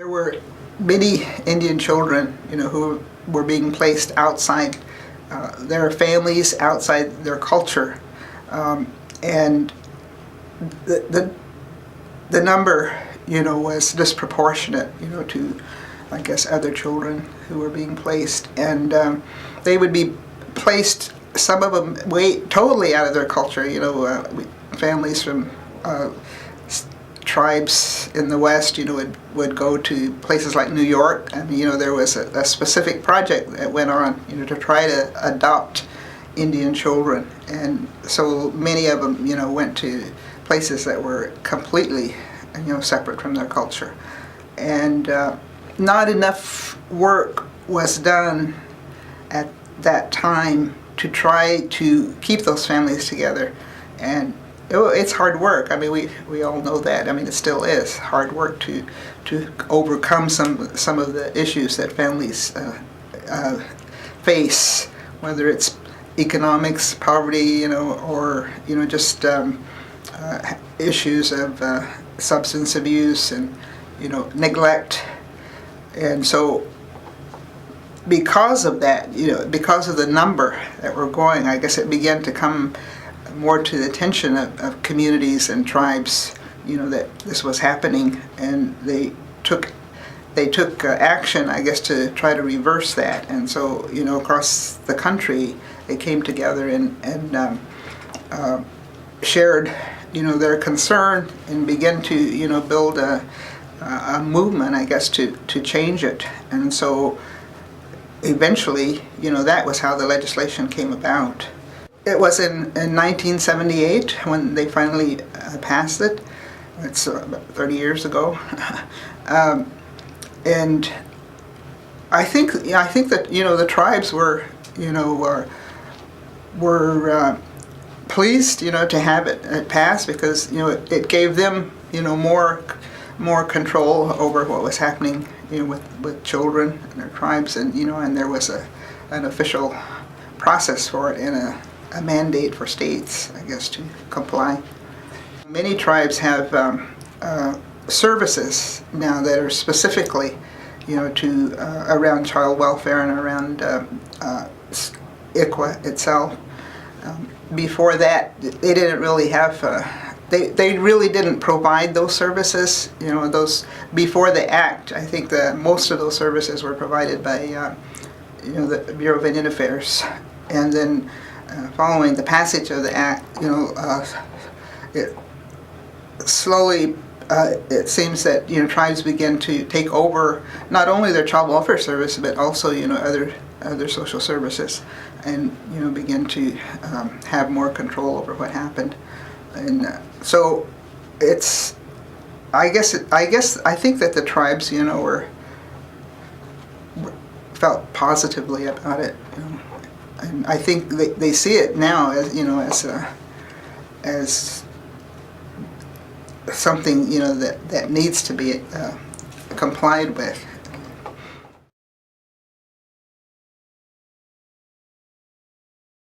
There were many Indian children, who were being placed outside their families, outside their culture, and the number, was disproportionate, to, I guess, other children who were being placed, and they would be placed. Some of them totally out of their culture. Families from tribes in the West, would go to places like New York, and there was a specific project that went on, to try to adopt Indian children, and so many of them, went to places that were completely, separate from their culture, and not enough work was done at that time to try to keep those families together. And it's hard work. I mean, we all know that. I mean, it still is hard work to overcome some of the issues that families face, whether it's economics, poverty, or just issues of substance abuse and neglect. And so because of that, because of the number that were going, I guess it began to come more to the attention of communities and tribes, that this was happening, and they took action, I guess, to try to reverse that. And so, across the country, they came together and shared, their concern, and began to, build a movement, I guess, to change it. And so eventually, that was how the legislation came about. It was in 1978 when they finally passed it. It's about 30 years ago. And I think that, the tribes were, were pleased, to have it pass, because, it gave them, more control over what was happening, with children and their tribes, and and there was an official process for it, and a mandate for states, I guess, to comply. Many tribes have services now that are specifically, to around child welfare and around ICWA itself. Before that, they didn't really have. They really didn't provide those services. Those before the act. I think that most of those services were provided by, the Bureau of Indian Affairs, and then following the passage of the act, it slowly. It seems that tribes began to take over not only their child welfare service, but also other social services, and begin to have more control over what happened. And so it's, I think that the tribes, felt positively about it, and I think they see it now as, as something, that needs to be complied with.